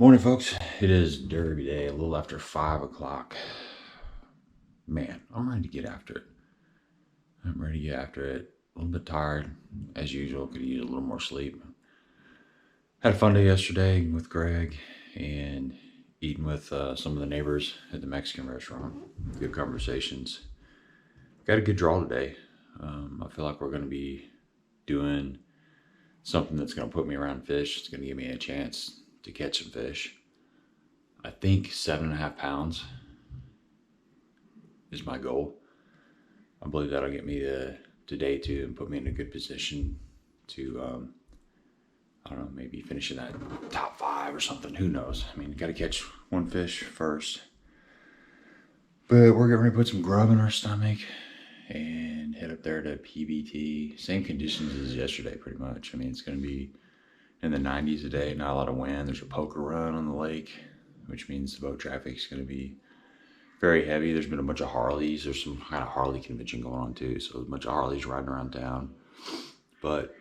Morning, folks. It is Derby Day, a little after 5 o'clock. Man, I'm ready to get after it. I'm ready to get after it. A little bit tired, as usual. Could use a little more sleep. Had a fun day yesterday with Greg and eating with some of the neighbors at the Mexican restaurant. Good conversations. Got a good draw today. I feel like we're going to be doing something that's going to put me around fish. It's going to give me a chance to catch some fish. I think 7.5 pounds is my goal. I believe that'll get me to day 2 and put me in a good position to, I don't know, maybe finish in that top 5 or something. Who knows? I mean, got to catch one fish first. But we're getting ready to put some grub in our stomach and head up there to PBT. Same conditions as yesterday, pretty much. I mean, it's going to be in the 90s a day, not a lot of wind. There's a poker run on the lake, which means the boat traffic is going to be very heavy. There's been a bunch of Harleys. There's some kind of Harley convention going on too, so a bunch of Harleys riding around town. But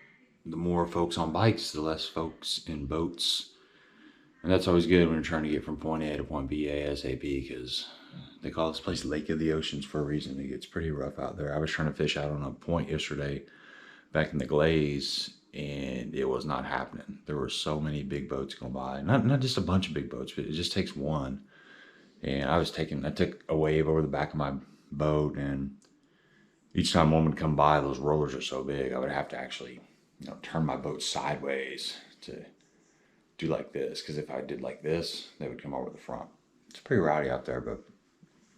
the more folks on bikes, the less folks in boats. And that's always good when you're trying to get from point A to point B ASAP, because they call this place Lake of the Oceans for a reason. It gets pretty rough out there. I was trying to fish out on a point yesterday back in the Glaze, and it was not happening. There were so many big boats going by. Not just a bunch of big boats, but it just takes one. And I took a wave over the back of my boat, and each time one would come by, those rollers are so big, I would have to actually, turn my boat sideways to do like this. Because if I did like this, they would come over the front. It's pretty rowdy out there, but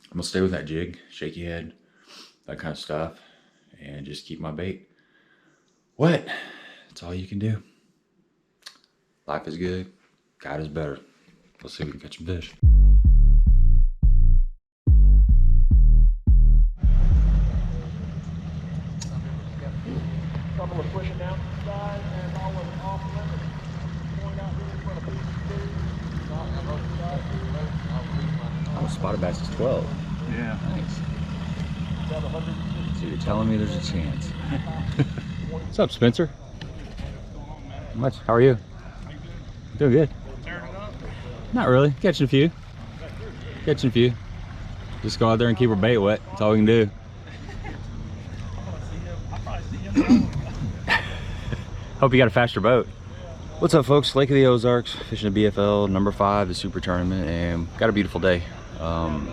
I'm gonna stay with that jig, shaky head, that kind of stuff, and just keep my bait wet. That's all you can do. Life is good. God is better. Let's see if we can catch some fish. Couple of pushing down the side and all of off limits. Point out here in front of BC2. Oh, spotted bass is 12. Yeah. Nice. So you're telling me there's a chance. What's up, Spencer? Much. How are you? Doing good. Not really. Catching a few. Catching a few. Just go out there and keep our bait wet. That's all we can do. Hope you got a faster boat. What's up, folks? Lake of the Ozarks, fishing the BFL number 5, the super tournament, and got a beautiful day. Kind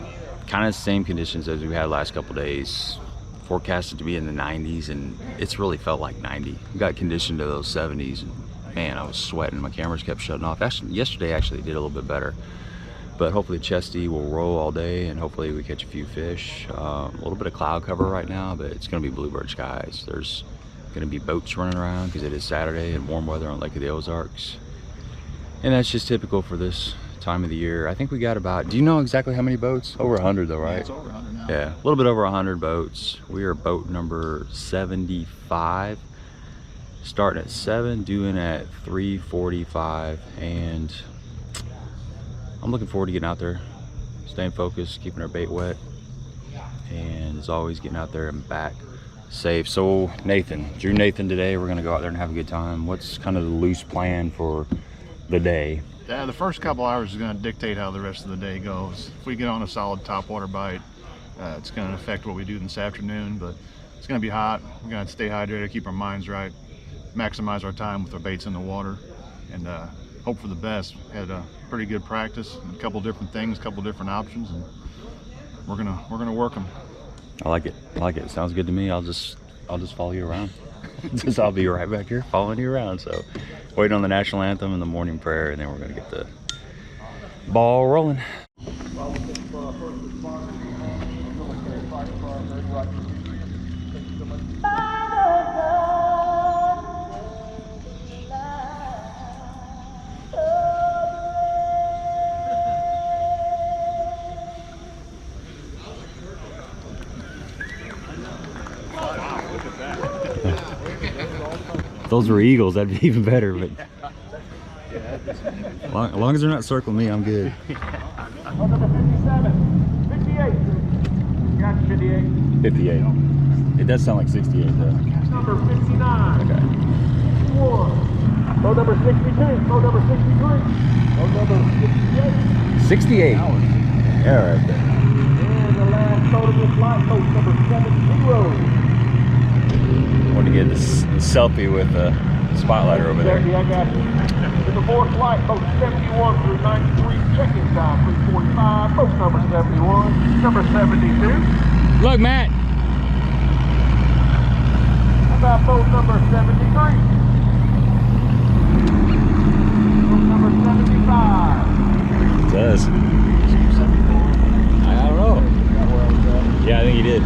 of the same conditions as we had last couple days. Forecasted to be in the 90s, and it's really felt like 90. We got conditioned to those 70s, and man, I was sweating. My cameras kept shutting off. Actually, yesterday actually did a little bit better, but hopefully Chesty will roll all day, and hopefully we catch a few fish. A little bit of cloud cover right now, but it's going to be bluebird skies. There's going to be boats running around because it is Saturday and warm weather on Lake of the Ozarks, and that's just typical for this time of the year. I think we got about, do you know exactly how many boats? Over 100 though, right? Yeah, it's over 100 now. Yeah, a little bit over 100 boats. We are boat number 75, starting at 7, doing at 3:45, and I'm looking forward to getting out there, staying focused, keeping our bait wet, and as always, getting out there and back safe. So Nathan, Drew Nathan today, we're gonna go out there and have a good time. What's kind of the loose plan for the day? Yeah, the first couple hours is going to dictate how the rest of the day goes. If we get on a solid topwater bite, it's going to affect what we do this afternoon, but it's going to be hot. We're going to stay hydrated, keep our minds right, maximize our time with our baits in the water, and hope for the best. Had a pretty good practice, a couple different things, a couple different options, and we're gonna work them. I like it. I like it. Sounds good to me. I'll just follow you around. I'll be right back here following you around. So waiting on the national anthem and the morning prayer, and then we're gonna get the ball rolling. If those were eagles, that'd be even better, but as long as they're not circling me, I'm good. Number 57, 58. Got 58. 58. It does sound like 68 though. Number 59. Okay. 1. Boat number 62. Boat number 63. Boat number 63. 68. Yeah, right there. And the last boat of this flight, boat number 70. Want to get this selfie with the spotlighter over there. I got you. In the fourth flight, boat 71 through 93, check-in time 3:45, boat number 71, number 72. Look, Matt. How about boat number 73? Boat number 75. It does. I don't know. Yeah, I think he did.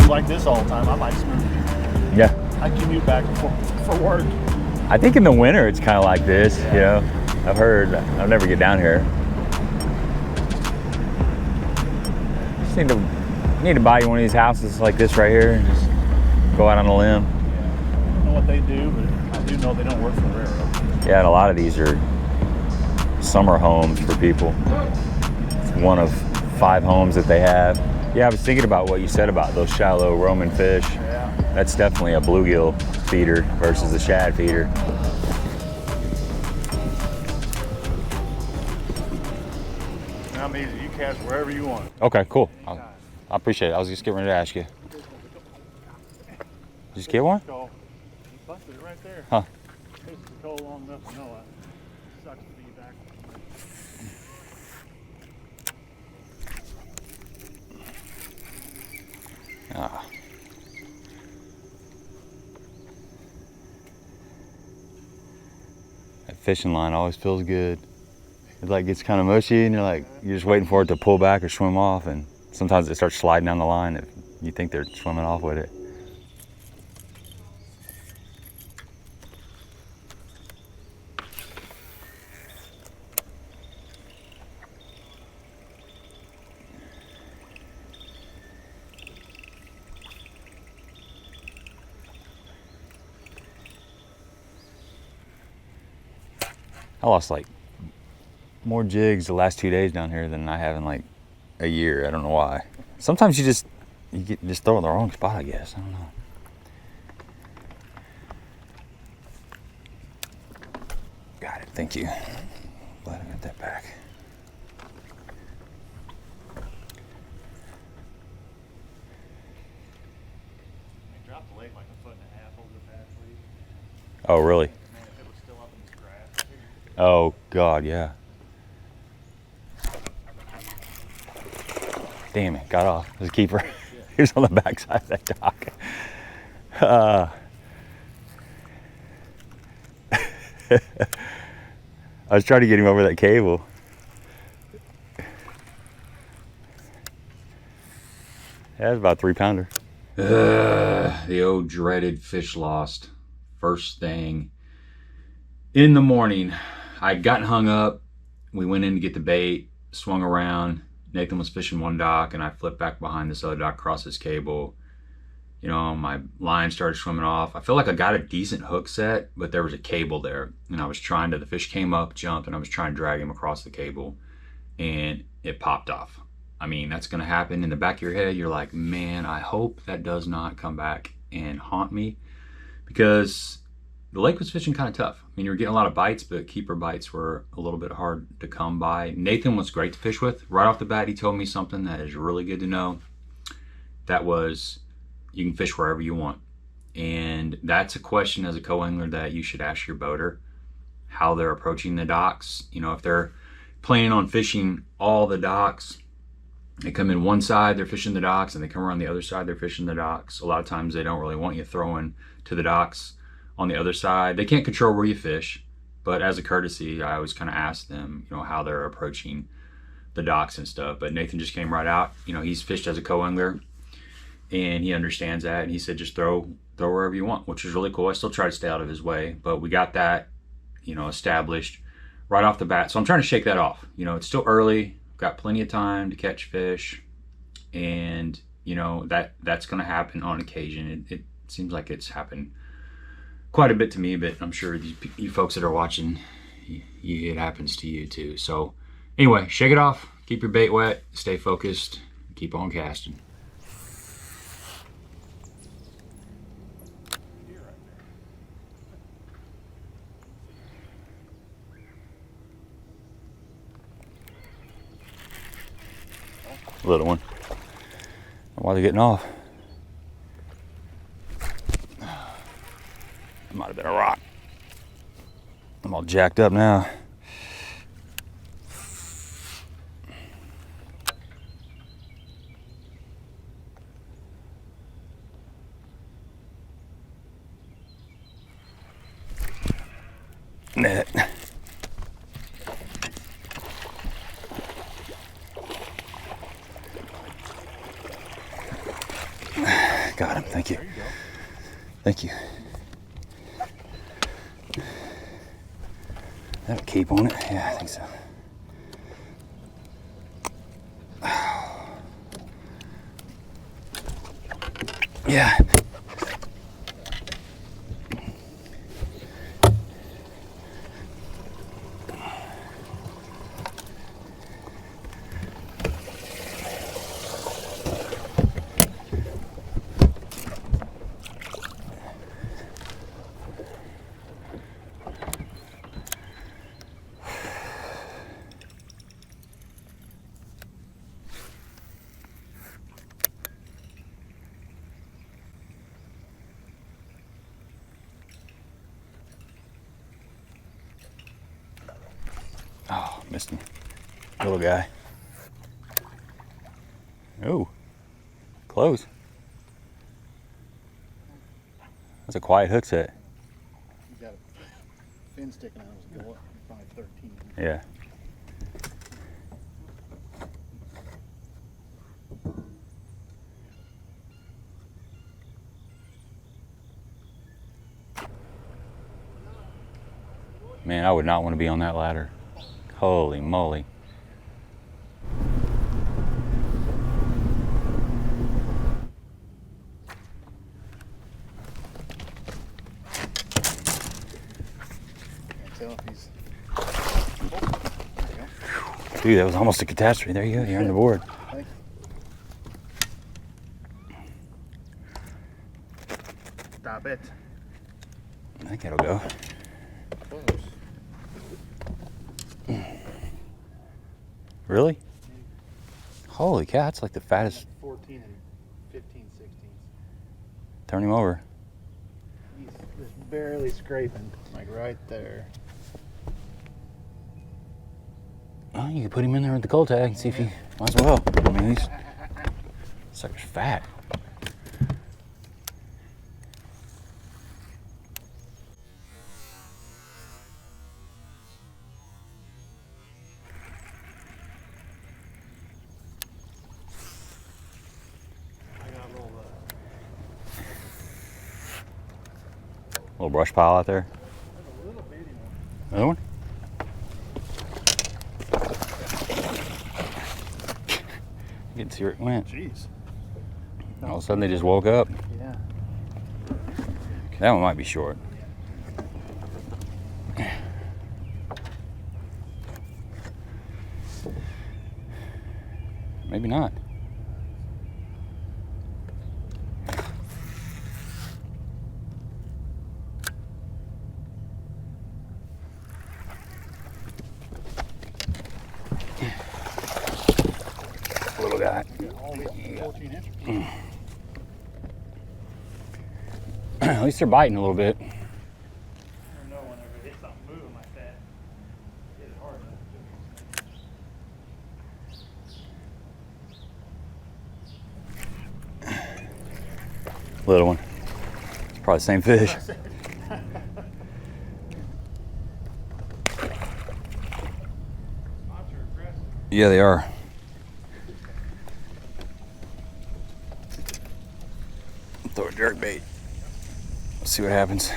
Like this all the time, I might smooth. Yeah. I commute back and forth for work. I think in the winter it's kind of like this, you know. I've heard, I'll never get down here. Just need to buy you one of these houses like this right here and just go out on a limb. I don't know what they do, but I do know they don't work for the railroad. Yeah, and a lot of these are summer homes for people. It's one of 5 homes that they have. Yeah, I was thinking about what you said about those shallow roaming fish. Yeah. That's definitely a bluegill feeder versus a shad feeder. I'm easy. You cast wherever you want. Okay, cool. I appreciate it. I was just getting ready to ask you. Just get one? He busted it right there. Huh. It's cold long enough to know it. Sucks to be back. Ah. That fishing line always feels good. It like gets kind of mushy and you're just waiting for it to pull back or swim off, and sometimes it starts sliding down the line if you think they're swimming off with it. I lost like more jigs the last 2 days down here than I have in like a year. I don't know why. Sometimes you just throw it in the wrong spot, I guess. I don't know. Got it. Thank you. Glad I got that back. They dropped the lake like 1.5 foot over the past week. Oh, really? Man, if it was still up in this grass. Oh, God, yeah. Damn it, got off. There's a keeper. He was on the backside of that dock. I was trying to get him over that cable. Yeah, it's about a 3-pounder. The old dreaded fish lost. First thing in the morning, I'd gotten hung up. We went in to get the bait, swung around. Nathan was fishing one dock and I flipped back behind this other dock across his cable. You know, my line started swimming off. I feel like I got a decent hook set, but there was a cable there. And I was trying to, the fish came up, jumped, and I was trying to drag him across the cable and it popped off. I mean, that's gonna happen in the back of your head. You're like, man, I hope that does not come back and haunt me, because the lake was fishing kind of tough. I mean, you were getting a lot of bites, but keeper bites were a little bit hard to come by. Nathan was great to fish with. Right off the bat, he told me something that is really good to know. That was, you can fish wherever you want. And that's a question as a co-angler that you should ask your boater, how they're approaching the docks. You know, if they're planning on fishing all the docks, they come in one side, they're fishing the docks, and they come around the other side, they're fishing the docks. A lot of times they don't really want you throwing to the docks on the other side. They can't control where you fish. but as a courtesy, I always kind of ask them, you know, how they're approaching the docks and stuff. But Nathan just came right out. You know, he's fished as a co-angler, and he understands that. And he said, just throw wherever you want, which is really cool. I still try to stay out of his way, but we got that, you know, established right off the bat. So I'm trying to shake that off. You know, it's still early, got plenty of time to catch fish, and you know, that's going to happen on occasion. It seems like it's happened quite a bit to me, but I'm sure you folks that are watching, it happens to you too. So anyway, shake it off, keep your bait wet, stay focused, keep on casting. Little one. Why are they getting off? It might have been a rock. I'm all jacked up now. Net. Got him, thank you. Thank you. That'll keep on it? Yeah, I think so. Yeah. Oh, missed him. Little guy. Oh, close. That's a quiet hook set. He's got a fin sticking out of his gullet, probably 13. Yeah. Man, I would not want to be on that ladder. Holy moly. Can't tell if he's... Dude, that was almost a catastrophe. There you go, you're on the board. Thank you. Stop it. I think it'll go. Close. Really? Holy cow, that's like the fattest. 14 and 15 16. Turn him over. He's just barely scraping, like right there. Oh, you can put him in there with the cold tag and see if he, might as well. I mean, he's sucker's fat. Little brush pile out there. Another one? You can see where it went. Jeez. All of a sudden they just woke up. Yeah. That one might be short. Maybe not. Little guy. At least they're biting a little bit. I don't know whenever it hits something moving like that. Hit it hard enough. Little one. It's probably the same fish. Yeah, they are. Throw a jerkbait. Let's see what happens.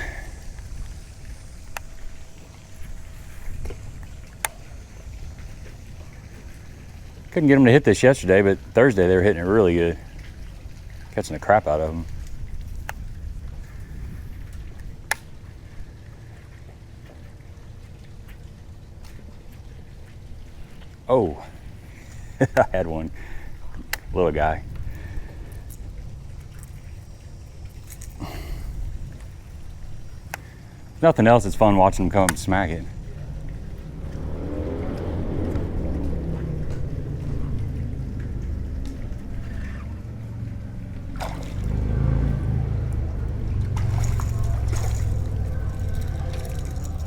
Couldn't get them to hit this yesterday, but Thursday they were hitting it really good. Catching the crap out of them. Oh, I had one. Little guy. Nothing else, it's fun watching them come up and smack it.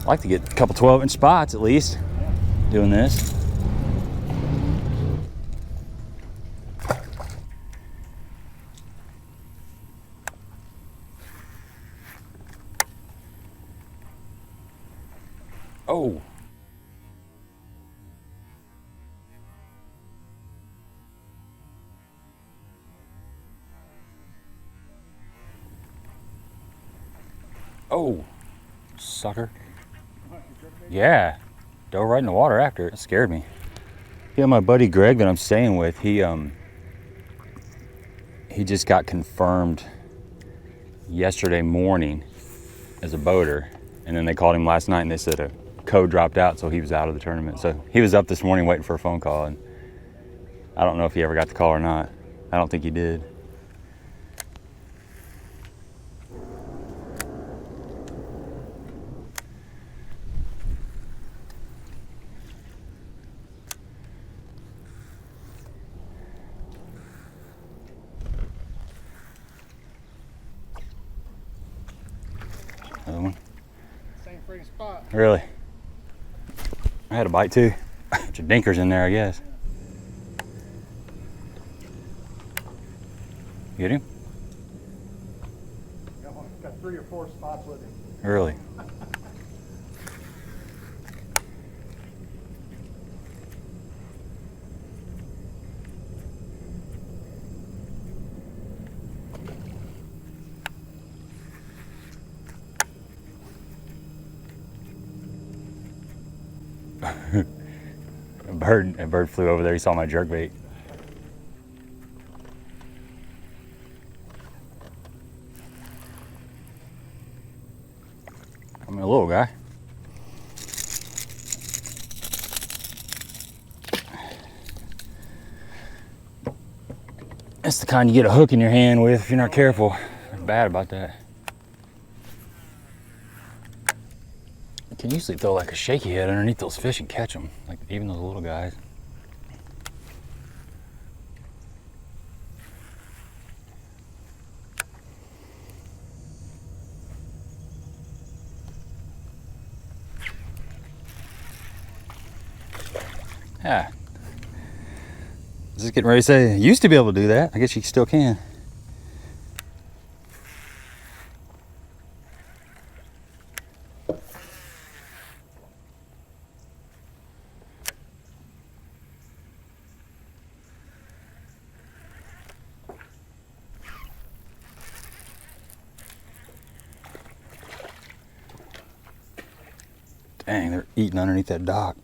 I like to get a couple 12-inch spots at least doing this. Oh. Oh, sucker. Yeah, dove right in the water after it. It scared me. Yeah, my buddy Greg that I'm staying with, he just got confirmed yesterday morning as a boater, and then they called him last night and they said a code dropped out, so he was out of the tournament. So he was up this morning waiting for a phone call, and I don't know if he ever got the call or not. I don't think he did. Another one. Same freaking spot. Really? I had a bite too. Bunch of dinkers in there, I guess. Get him? Got 3 or 4 spots with him. Really? A bird flew over there. He saw my jerkbait. I'm a little guy. That's the kind you get a hook in your hand with if you're not careful. I'm bad about that. You can usually throw like a shaky head underneath those fish and catch them, like even those little guys. Yeah. I was just getting ready to say, I used to be able to do that. I guess you still can. Dang, they're eating underneath that dock.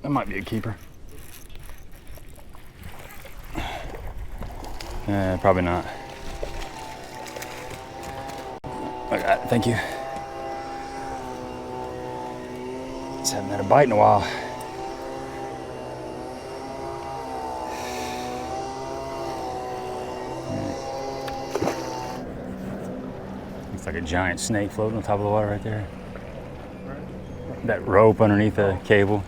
That might be a keeper. Probably not. I got it, thank you. Just haven't had a bite in a while. Looks like a giant snake floating on top of the water right there. That rope underneath the cable.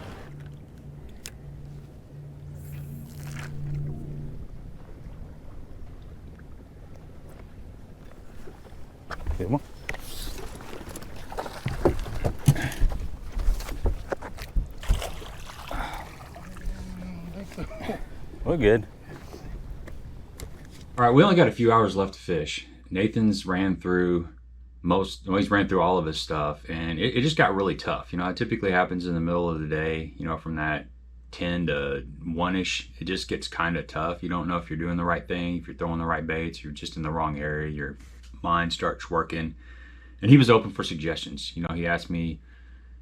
Good one. We're good. All right, we only got a few hours left to fish. Nathan's ran through he's ran through all of his stuff, and it just got really tough. You know, it typically happens in the middle of the day, you know, from that 10 to 1-ish. It just gets kind of tough. You don't know if you're doing the right thing, if you're throwing the right baits, you're just in the wrong area, your mind starts working. And he was open for suggestions. You know, he asked me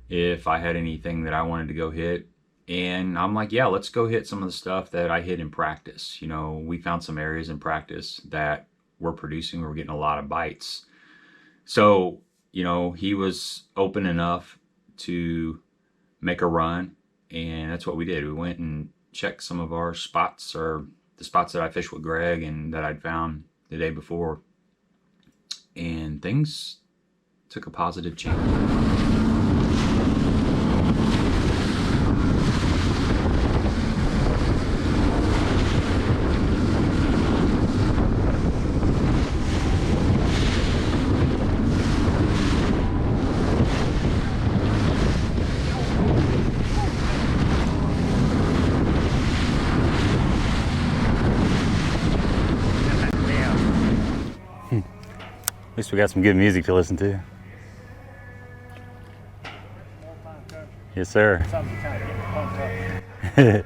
if I had anything that I wanted to go hit. And I'm like, yeah, let's go hit some of the stuff that I hit in practice. You know, we found some areas in practice that we're producing, we're getting a lot of bites. So, you know, he was open enough to make a run, and that's what we did. We went and checked some of our spots, or the spots that I fished with Greg and that I'd found the day before, and things took a positive change. At least we got some good music to listen to. Yes, sir. Something to kind of get me pumped up.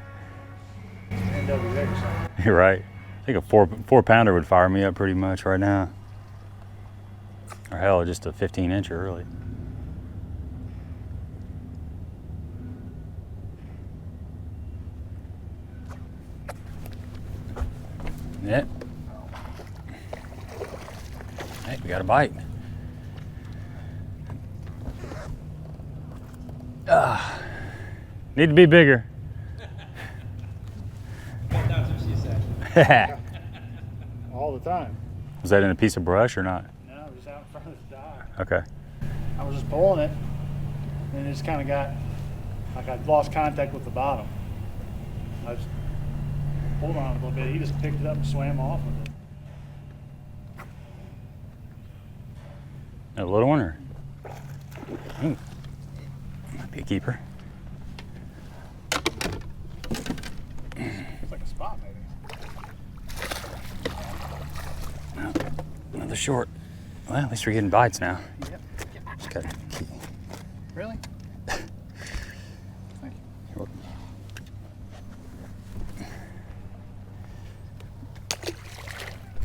NWA or something. You're right. I think a four pounder would fire me up pretty much right now. Or hell, just a 15-incher really. Yeah. Hey, we got a bite. Need to be bigger. That's what she said. All the time. Was that in a piece of brush or not? No, just out in front of the dock. Okay. I was just pulling it, and it just kind of got, like I'd lost contact with the bottom. I just pulled on it a little bit. He just picked it up and swam off with it. A little one, or? Ooh. Might be a keeper. It's like a spot, maybe. Another short. Well, at least we're getting bites now. Yep. Just got a key. Really? Thank you. You're welcome.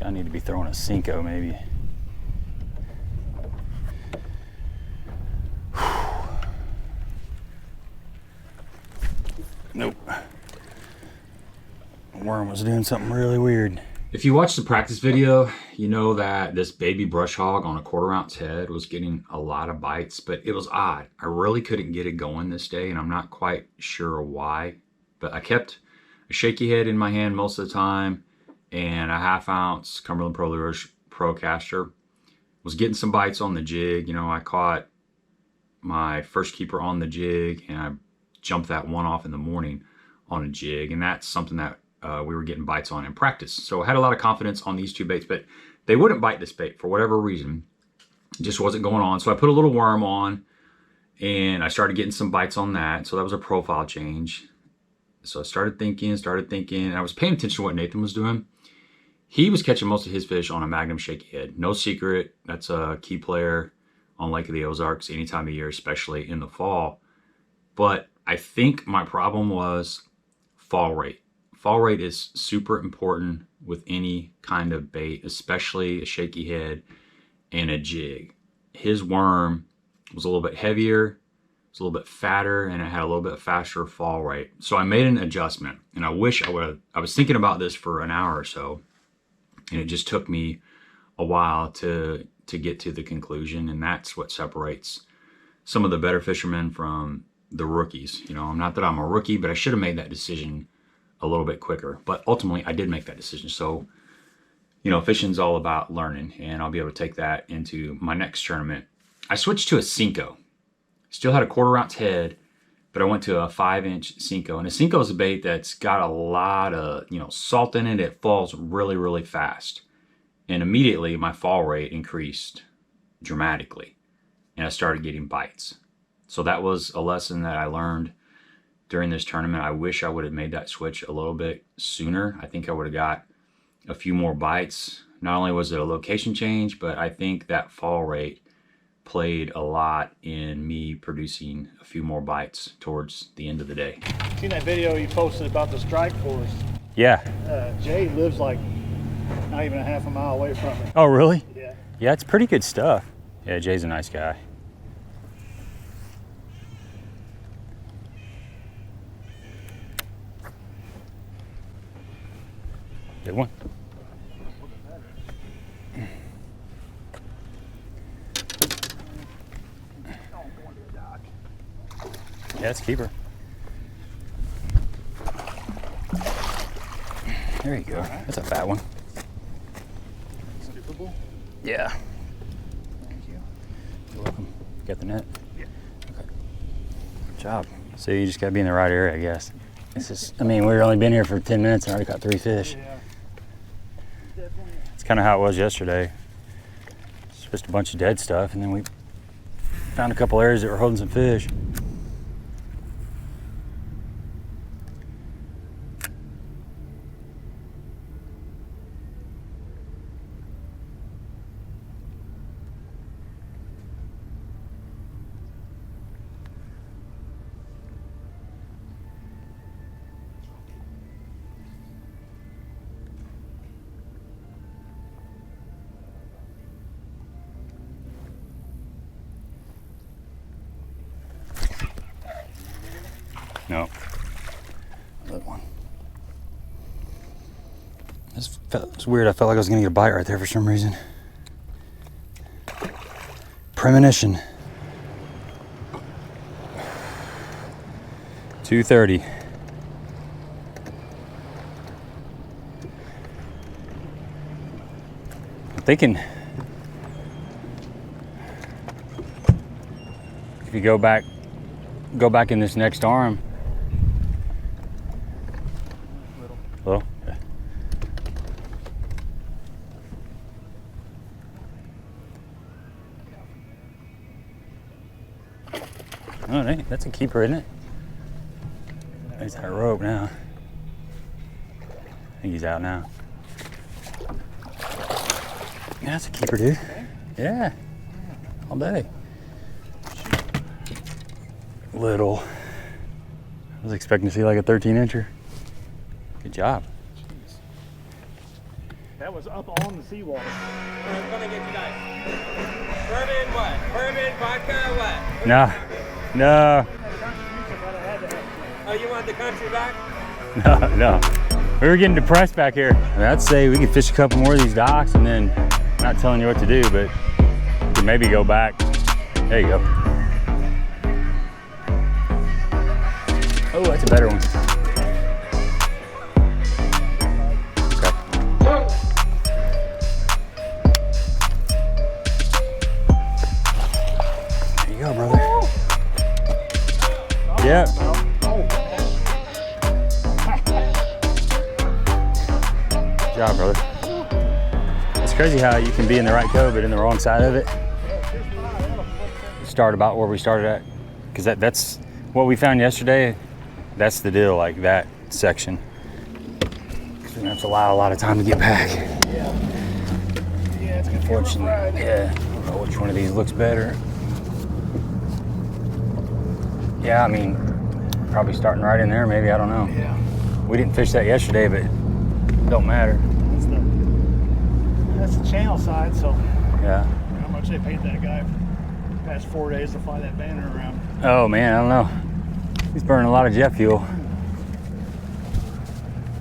I need to be throwing a Senko maybe. Nope. Worm was doing something really weird. If you watch the practice video, you know that this baby brush hog on a 1/4 ounce head was getting a lot of bites, but it was odd. I really couldn't get it going this day, and I'm not quite sure why, but I kept a shaky head in my hand most of the time, and a 1/2 ounce Cumberland Pro Lures Pro caster. Was getting some bites on the jig. You know, I caught my first keeper on the jig, and I jumped that one off in the morning on a jig, and that's something that we were getting bites on in practice. So I had a lot of confidence on these two baits, but they wouldn't bite this bait for whatever reason. It just wasn't going on. So I put a little worm on, and I started getting some bites on that. So that was a profile change. So I started thinking, and I was paying attention to what Nathan was doing. He was catching most of his fish on a Magnum shaky head. No secret, that's a key player on Lake of the Ozarks any time of year, especially in the fall. But I think my problem was fall rate. Fall rate is super important with any kind of bait, especially a shaky head and a jig. His worm was a little bit heavier, it's a little bit fatter, and it had a little bit faster fall rate. So I made an adjustment, and I wish I would have. I was thinking about this for an hour or so, and it just took me a while to get to the conclusion, and that's what separates some of the better fishermen from the rookies. You know, not that I'm a rookie, but I should have made that decision a little bit quicker. But ultimately, I did make that decision. So, you know, fishing's all about learning, and I'll be able to take that into my next tournament. I switched to a Senko. Still had a 1/4 ounce head, but I went to a 5-inch Senko. And a Senko is a bait that's got a lot of, you know, salt in it. It falls really, really fast. And immediately my fall rate increased dramatically, and I started getting bites. So that was a lesson that I learned during this tournament. I wish I would have made that switch a little bit sooner. I think I would have got a few more bites. Not only was it a location change, but I think that fall rate played a lot in me producing a few more bites towards the end of the day. Seen that video you posted about the strike force? Yeah. Jay lives like not even a half a mile away from it. Oh, really? Yeah. Yeah, it's pretty good stuff. Yeah, Jay's a nice guy. Good one. Yeah, it's a keeper. There you go. That's a fat one. Scoopable? Yeah. Thank you. You're welcome. Got the net? Yeah. Okay. Good job. So you just gotta be in the right area, I guess. It's just, I mean, we've only been here for 10 minutes and already caught 3 fish. Yeah. Definitely. It's kind of how it was yesterday. It's just a bunch of dead stuff, and then we found a couple areas that were holding some fish. No. Another one. It's weird. I felt like I was gonna get a bite right there for some reason. Premonition. 2:30. I'm thinking if you go back in this next arm. Little? Yeah. Oh, that's a keeper, isn't it? He's that rope now. I think he's out now. Yeah, that's a keeper, dude. Yeah, all day. Little. I was expecting to see like a 13-incher. Good job. Jeez. That was up on the seawall. I'm gonna get you guys. Bourbon, what? Bourbon, vodka, what? No. Oh, you want the country back? No. We were getting depressed back here. I mean, I'd say we could fish a couple more of these docks and then, not telling you what to do, but we could maybe go back. There you go. Oh, that's a better one. Okay. There you go, brother. Yep. Good job, brother. It's crazy how you can be in the right cove but in the wrong side of it. Start about where we started at, because that's what we found yesterday. That's the deal, like that section. Because we have to allow a lot of time to get back. Yeah, it's gonna Unfortunately, yeah. I don't know which one of these looks better. Yeah, I mean, probably starting right in there, maybe, I don't know. Yeah. We didn't fish that yesterday, but it don't matter. That's the channel side, so Yeah. how much they paid that guy for the past 4 days to fly that banner around. Oh man, I don't know. He's burning a lot of jet fuel.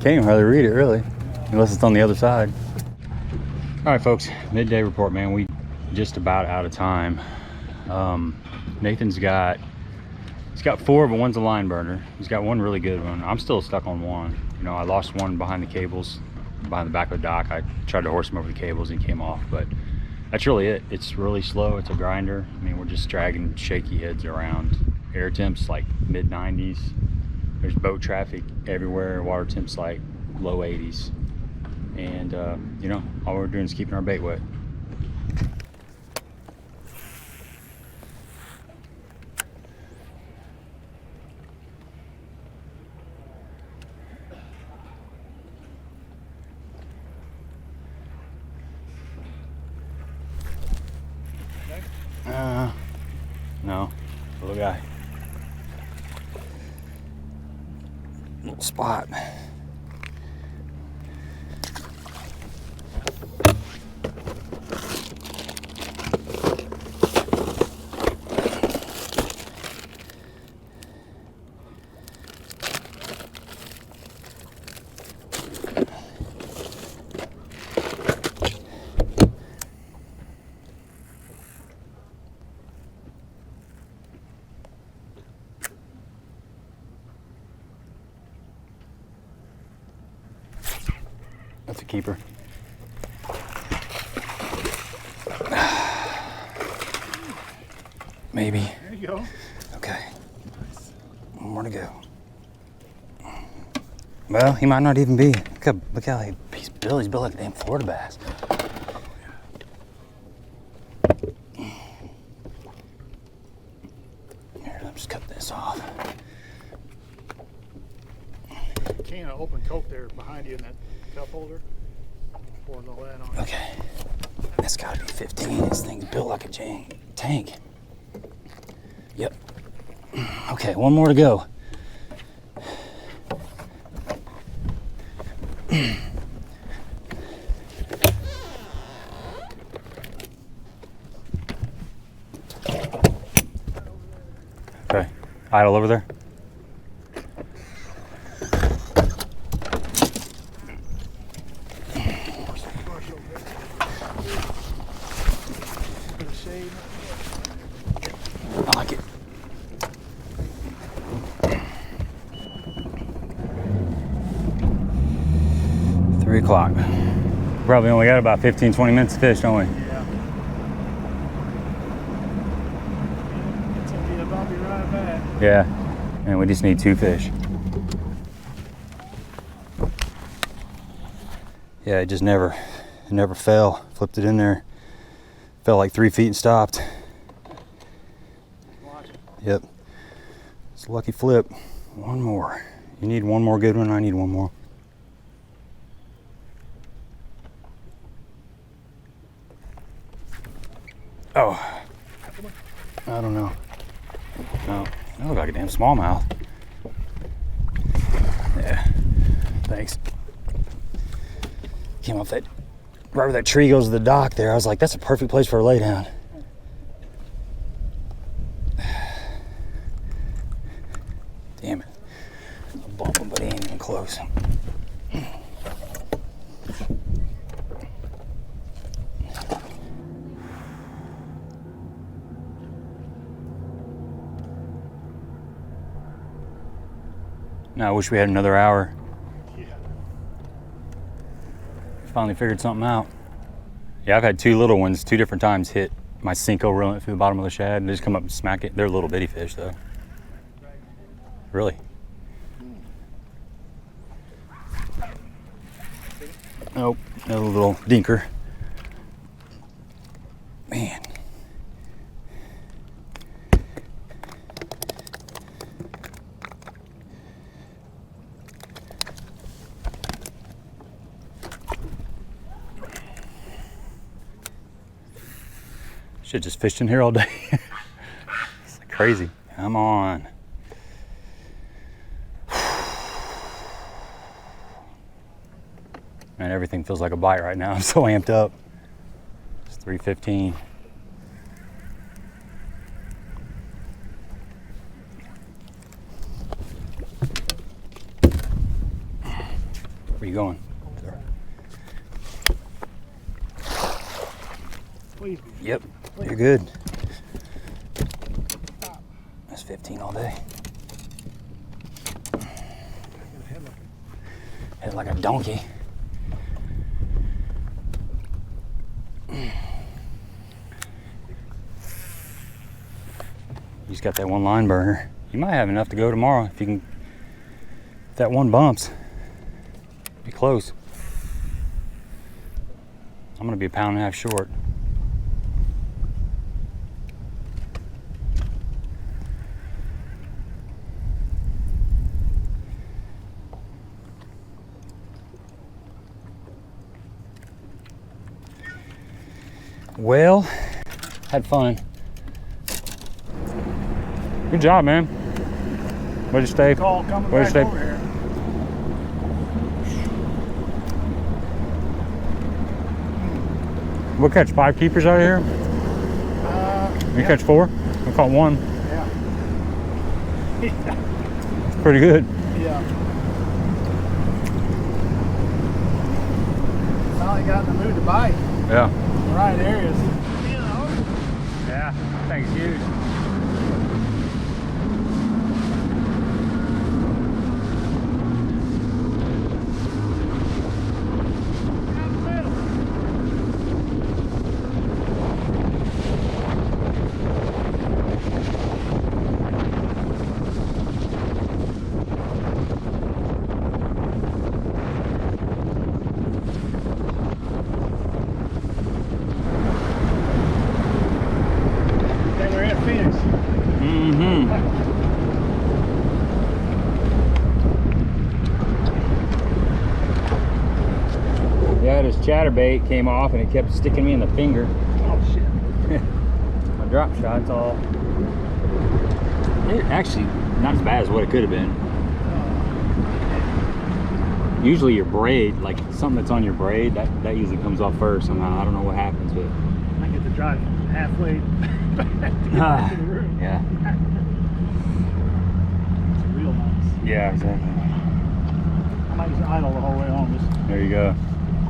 Can't even hardly read it, really, unless it's on the other side. All right, folks, midday report, man. We just about out of time. Nathan's got, he's got 4, but one's a line burner. He's got one really good one. I'm still stuck on one. You know, I lost one behind the cables, behind the back of the dock. I tried to horse him over the cables and he came off, but that's really it. It's really slow. It's a grinder. I mean, we're just dragging shaky heads around. Air temps like mid 90s. There's boat traffic everywhere. Water temps like low 80s. And you know, all we're doing is keeping our bait wet. spot. That's a keeper. Maybe. There you go. Okay. One more to go. Well, he might not even be. Look how he's built like a damn Florida bass. Here, let me just cut this off. Can of open Coke there behind you in that cup holder. Pouring all that on. Okay. That's gotta be 15. This thing's built like a tank. Yep. Okay, one more to go. Okay, idle over there. I like it. Three o'clock. Probably only got about 15-20 minutes to fish, don't we? Yeah. It's gonna be a bumpy ride back. Yeah. And we just need 2 fish. Yeah, it just never fell. Flipped it in there. Fell like 3 feet and stopped. Watch it. Yep. It's a lucky flip. One more. You need one more good one. I need one more. Oh. I don't know. No. That looks like a damn smallmouth. Yeah. Thanks. Came off that, right where that tree goes to the dock there. I was like, that's a perfect place for a laydown. Damn it. I'll bump him, but he ain't even close. Now I wish we had another hour. Yeah. Finally figured something out. Yeah, I've had 2 little ones 2 different times hit my Senko reeling it through the bottom of the shad and they just come up and smack it. They're little bitty fish though. Really. Nope, another little dinker. Man. Should just fished in here all day. It's like crazy. Come on. Man, everything feels like a bite right now. I'm so amped up. It's 3:15. Where you going? Please be. Yep, you're good. That's 15 all day. Head like a donkey. You just got that one line burner. You might have enough to go tomorrow if you can. If that one bumps, be close. I'm gonna be 1.5 pounds short. Well, had fun. Good job, man. Way to stay. Call coming Way to back stay. over here. We'll catch 5 keepers out of here. You catch 4? I caught 1. Yeah. Pretty good. Yeah. Finally got in the mood to bite. Yeah. The right areas. Yeah, thanks, huge. Yeah, this chatterbait came off and it kept sticking me in the finger. Oh shit. My drop shot's all. It actually not as bad as what it could have been. Usually your braid, like something that's on your braid, that usually comes off first somehow. I don't know what happens, but I get to drive halfway back to get back to the room. yeah. It's real nice. Yeah, exactly. I might just idle the whole way home. Just There you go.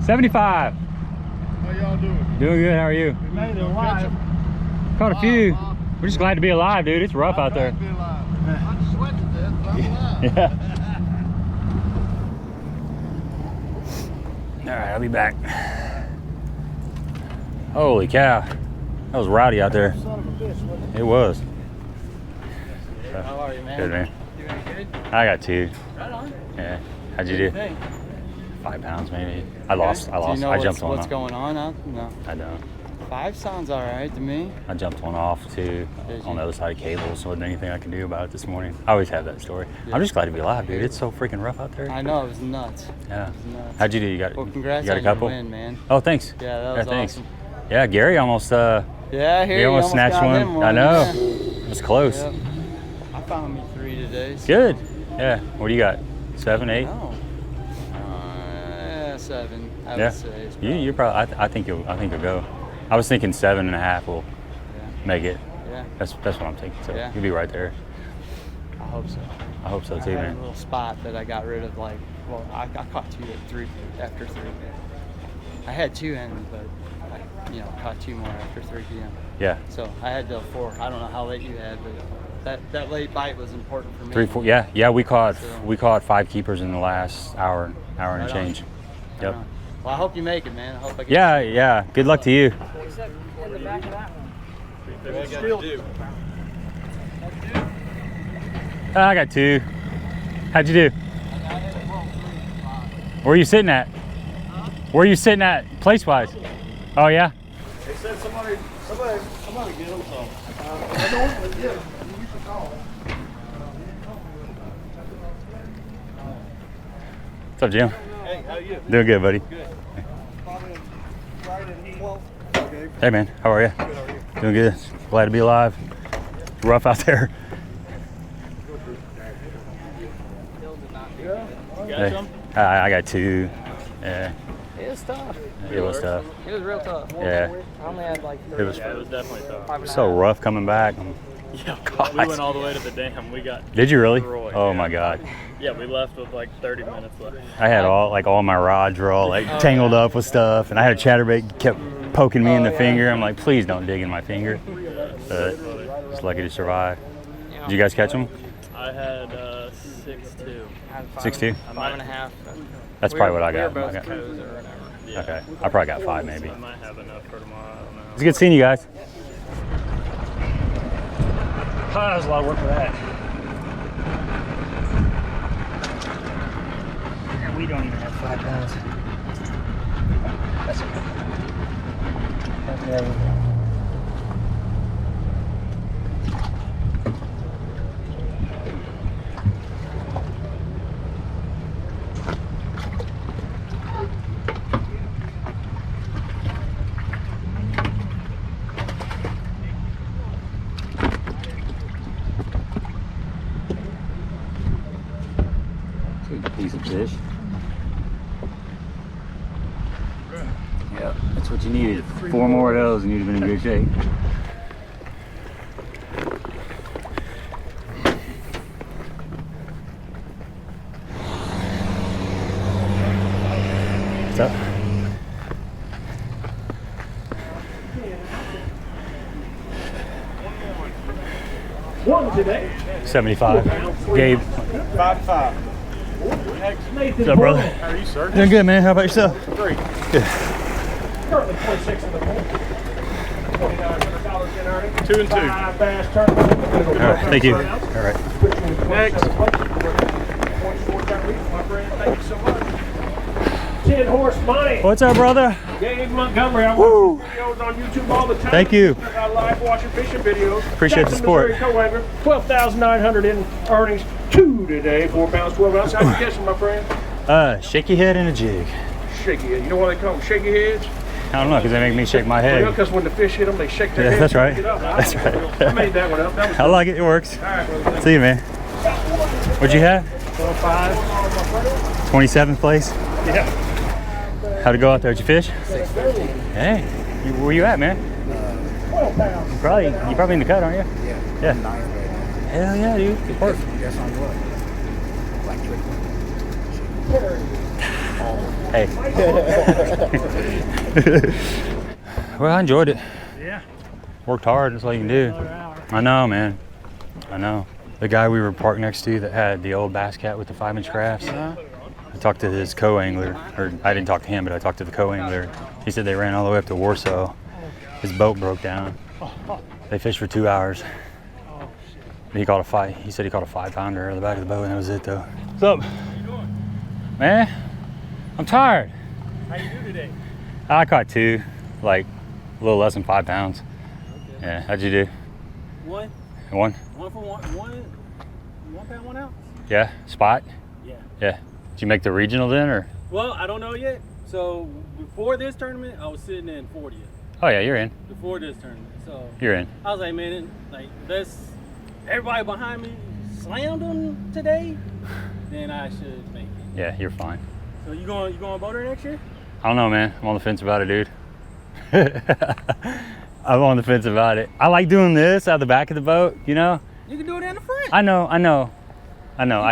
75. How y'all doing? Doing good. How are you? we made it alive. Caught a few. We're just glad to be alive, dude. It's rough out there. I'm sweating to death, but I'm alive. Yeah. All right, I'll be back. Holy cow. That was rowdy out there. Son of a bitch, wasn't It was. How are you, man? Good, man. You doing good? I got 2. Right on. Yeah. How'd you do? Hey. 5 pounds maybe. I lost. Do you know I jumped one what's off. going on out? No. I don't. 5 sounds all right to me. I jumped one off too Did on you? the other side of cables, so wasn't anything I can do about it this morning. I always have that story. Yeah. I'm just glad to be alive, dude. It's so freaking rough out there. I know, it was nuts. Yeah. It was nuts. How'd you do? You got Well, congrats you got on a couple? your win, man. Oh, thanks. Yeah, that was thanks. awesome. Yeah, Gary almost Yeah, I hear he you almost snatched got one. him I know. Yeah. It was close. Yep. I found me 3 today. So. Good. Yeah. What do you got? 7, 8? No. Yeah, 7. I Yeah. would say. It's You probably. I think you'll go. I was thinking 7.5 will Yeah. make it. Yeah. That's what I'm thinking. So Yeah. you'll be right there. I hope so. I hope so I too, had a man. little spot that I got rid of. Like, well, I caught 2 at 3 after 3. I had 2 in, but I, caught 2 more after 3 p.m. Yeah. So I had till 4. I don't know how late you had, but that late bite was important for me. 3, 4. Yeah. We caught So- 5 keepers in the last hour and Right on. change. Yep. Well, I hope you make it, man. I hope I get Yeah. Good luck to you. Except in the back of that one. I got 2. How'd you do? Where are you sitting at? Where are you sitting at place-wise? Oh, yeah? They said somebody get them some. I normally get them. You should call. What's up, Jim? Hey, how you? Doing good, buddy. Good. Probably right in heat. Okay. Hey, man. How are you? Good, how are you? Doing good. Glad to be alive. Rough out there. Hey, I got 2. Yeah, It was tough. it was tough. It was real tough. Yeah, I only had like it was definitely tough. so rough coming back. Yeah, God. we went all the way to the dam. We got. Did you really? destroyed, Oh yeah. my God. Yeah, we left with like 30 minutes left. I had all my rods were all like tangled up with stuff, and I had a chatterbait kept poking me in the finger. I'm like, please don't dig in my finger. But just lucky to survive. Did you guys catch them? I had 6'2". 6'2"? 5.5. That's probably what I got. We were I both got- toes or whatever. Yeah. Okay, I probably got 5 maybe. I might have enough for tomorrow. I don't know. It's good seeing you guys. That was a lot of work for that. And we don't even have 5 pounds. That's okay. Piece of fish. Yep, that's what you needed. 4 more of those and you'd have been in good shape. What's up? One today. 75. Gabe. 5-5. What's up, brother? How are you, sir? Doing good, man. How about yourself? Great. Good. Currently 26 in the pool. $2,900 in earnings. 2 and 2. 5 bass tournament. All right, thank you. All right. Next. My friend, thank you so much. 10 horse money. What's up, brother? Dave Montgomery. I watch videos on YouTube all the time. Thank you. I like watching fishing videos. Appreciate the support. Missouri co-angler, 12,900 in earnings. 2 today, 4 pounds, 12 ounces. How you catching, my friend? Shaky head and a jig. Shaky head. You know why they call them shaky heads? I don't know, because they make me shake my head. Because when the fish hit them, they shake their Yeah, heads. that's right. Get up. That's right. I made that one up. That was I like it. It works. all right, brother. See you, man. What'd you have? 5. 27th place? Yeah. How'd it go out there? Did you fish? 6:13. Hey, where you at, man? 12 pounds. You probably in the cut, aren't you? Yeah. Hell yeah, dude. Good work. Guess on what? Like Hey. Well, I enjoyed it. Yeah. Worked hard. That's all you can do. I know, man. I know. The guy we were parked next to that had the old bass cat with the 5-inch crafts. I talked to his co-angler, or I didn't talk to him, but I talked to the co-angler. He said they ran all the way up to Warsaw. His boat broke down. They fished for 2 hours. He caught a fight. He said he caught a 5-pounder on the back of the boat, and that was it, though. What's up? Man, I'm tired. How you do today? I caught 2, like a little less than 5 pounds. Okay. Yeah, how'd you do? 1. 1? 1 for 1 pound, 1 ounce? Yeah, spot? Yeah. Yeah. Did you make the regional then, or? Well, I don't know yet. So before this tournament, I was sitting in 40th. Oh yeah, you're in. Before this tournament, so You're in. I was like, man, everybody behind me slammed them today, then I should make it. Yeah, you're fine. So you going boater next year? I don't know, man. I'm on the fence about it, dude. I'm on the fence about it. I like doing this out the back of the boat, you know? You can do it in the front. I know. I You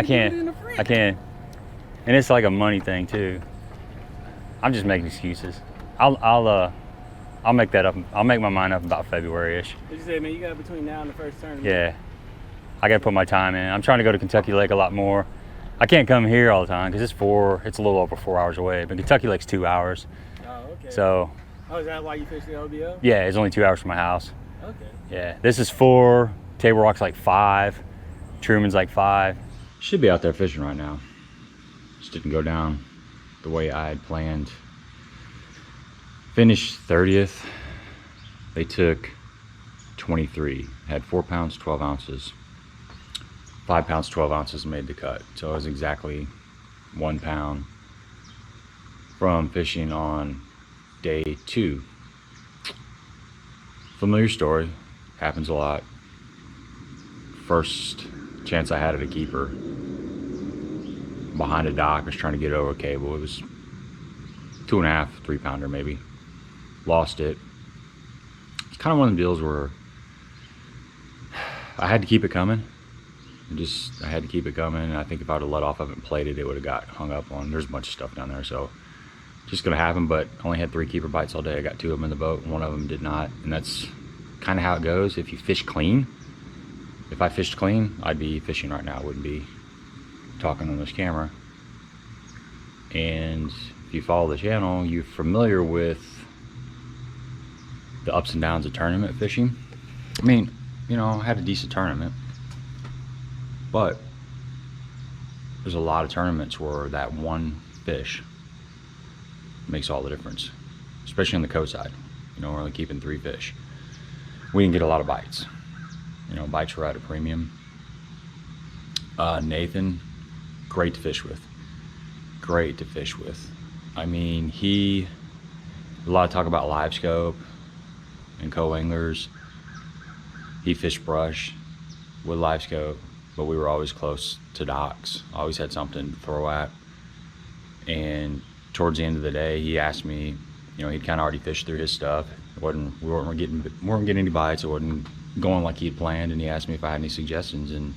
can. do it in the front. I can. And it's like a money thing too. I'm just making excuses. I'll make that up. I'll make my mind up about February-ish. What you say, man? You got between now and the first tournament. Yeah. I gotta put my time in. I'm trying to go to Kentucky Lake a lot more. I can't come here all the time because it's a little over 4 hours away, but Kentucky Lake's 2 hours. Oh, okay. So Oh, is that why you fish the OBO? yeah, it's only 2 hours from my house. Okay. Yeah, this is 4, Table Rock's like 5, Truman's like 5. Should be out there fishing right now. Just didn't go down the way I had planned. Finished 30th. They took 23, had 4 pounds, 12 ounces. 5 pounds, 12 ounces made the cut. So it was exactly 1 pound from fishing on day 2. Familiar story, happens a lot. First chance I had at a keeper behind a dock, I was trying to get over a cable. It was 2.5, 3 pounder maybe. Lost it. It's kind of one of the deals where I had to keep it coming. I had to keep it coming, and I think if I would have let off of it and played it, it would have got hung up on. There's a bunch of stuff down there, so just gonna happen. But I only had 3 keeper bites all day. I got 2 of them in the boat, and 1 of them did not, and that's kind of how it goes if you fish clean. If I fished clean, I'd be fishing right now. I wouldn't be talking on this camera. And if you follow the channel, you're familiar with the ups and downs of tournament fishing. I mean, you know, I had a decent tournament, but there's a lot of tournaments where that one fish makes all the difference, especially on the coast side. You know, we're only keeping 3 fish. We didn't get a lot of bites. You know, bites were at a premium. Nathan, great to fish with. Great to fish with. I mean, a lot of talk about live scope and co-anglers. He fished brush with live scope, but we were always close to docks. Always had something to throw at. And towards the end of the day, he asked me, You know, he'd kind of already fished through his stuff. We weren't getting any bites. It wasn't going like he had planned, and he asked me if I had any suggestions, and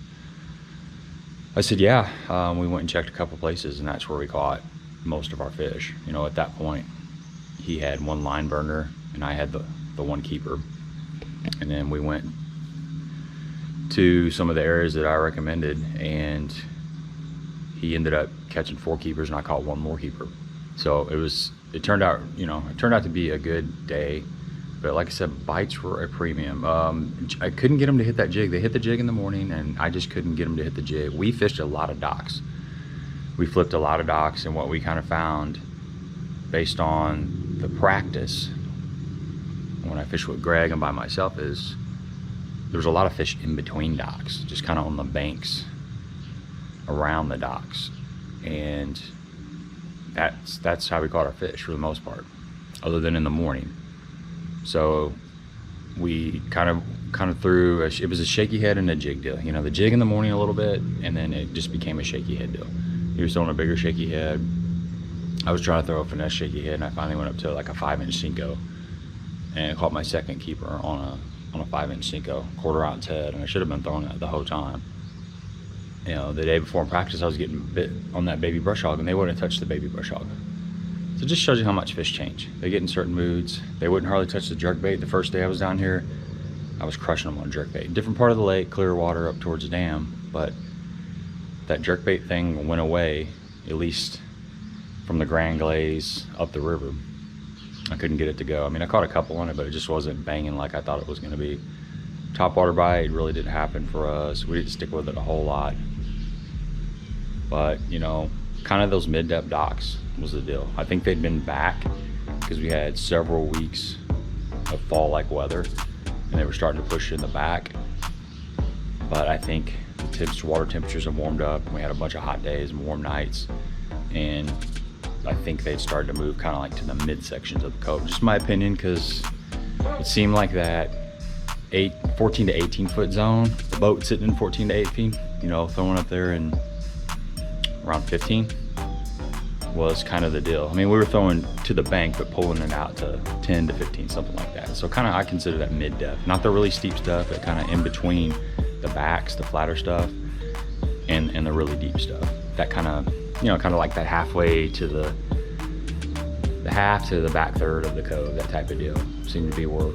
I said yeah. We went and checked a couple places, and that's where we caught most of our fish. You know, at that point he had one line burner and I had the one keeper, and then we went to some of the areas that I recommended, and he ended up catching 4 keepers and I caught 1 more keeper. So it turned out, you know, to be a good day. But like I said, bites were a premium. I couldn't get them to hit that jig. They hit the jig in the morning, and I just couldn't get them to hit the jig. We fished a lot of docks. We flipped a lot of docks, and what we kind of found, based on the practice, when I fished with Greg and by myself, is there was a lot of fish in between docks, just kind of on the banks around the docks. And that's how we caught our fish for the most part, other than in the morning. So we kind of threw it was a shaky head and a jig deal. You know, the jig in the morning a little bit, and then it just became a shaky head deal. He was throwing a bigger shaky head. I was trying to throw a finesse shaky head, and I finally went up to like a 5-inch Senko, and I caught my second keeper on a 5-inch Senko, 1/4 ounce head, and I should have been throwing that the whole time. You know, the day before in practice, I was getting bit on that baby brush hog, and they wouldn't touch the baby brush hog. So it just shows you how much fish change. They get in certain moods. They wouldn't hardly touch the jerkbait. The first day I was down here, I was crushing them on jerkbait. Different part of the lake, clear water up towards the dam, but that jerkbait thing went away, at least from the Grand Glaze up the river. I couldn't get it to go. I mean, I caught a couple on it, but it just wasn't banging like I thought it was going to be. Top water bite really didn't happen for us. We didn't stick with it a whole lot. But, you know, kind of those mid-depth docks was the deal. I think they'd been back because we had several weeks of fall-like weather, and they were starting to push in the back. But I think the water temperatures have warmed up, and we had a bunch of hot days and warm nights, and I think they'd started to move kind of like to the mid-sections of the cove. Just my opinion, because it seemed like that 14 to 18 foot zone, the boat sitting in 14 to 18, you know, throwing up there in around 15 was kind of the deal. I mean, we were throwing to the bank, but pulling it out to 10 to 15, something like that. So kind of, I consider that mid-depth, not the really steep stuff, but kind of in between the backs, the flatter stuff, and the really deep stuff. That kind of, you know, kind of like that halfway to the half to the back third of the cove, that type of deal seemed to be where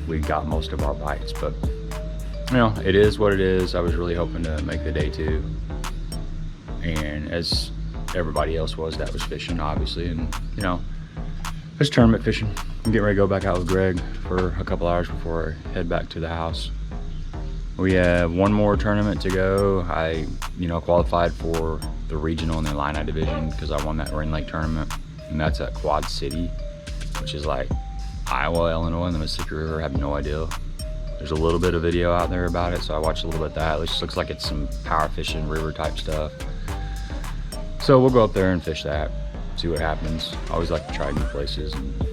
we got most of our bites. But you know, it is what it is. I was really hoping to make the day 2, and as everybody else was that was fishing, obviously. And you know, it's tournament fishing. I'm getting ready to go back out with Greg for a couple hours before I head back to the house. We have one more tournament to go. I, you know, qualified for the regional in the Illini division because I won that Rain Lake tournament, and that's at Quad City, which is like Iowa, Illinois, and the Mississippi River. I have no idea. There's a little bit of video out there about it, so I watched a little bit of that. It just looks like it's some power fishing, river type stuff. So we'll go up there and fish that, see what happens. I always like to try new places, and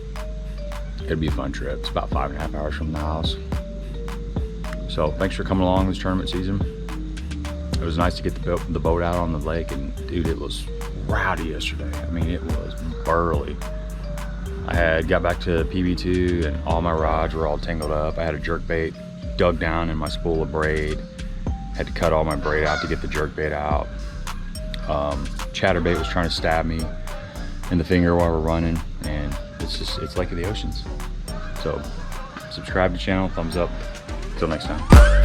it'll be a fun trip. It's about 5.5 hours from the house. So thanks for coming along this tournament season. It was nice to get the boat out on the lake, and dude, it was rowdy yesterday. I mean, it was burly. I had got back to PB2 and all my rods were all tangled up. I had a jerkbait dug down in my spool of braid. Had to cut all my braid out to get the jerkbait out. Chatterbait was trying to stab me in the finger while we're running, and it's Lake of the Oceans. So subscribe to the channel, thumbs up. Until next time.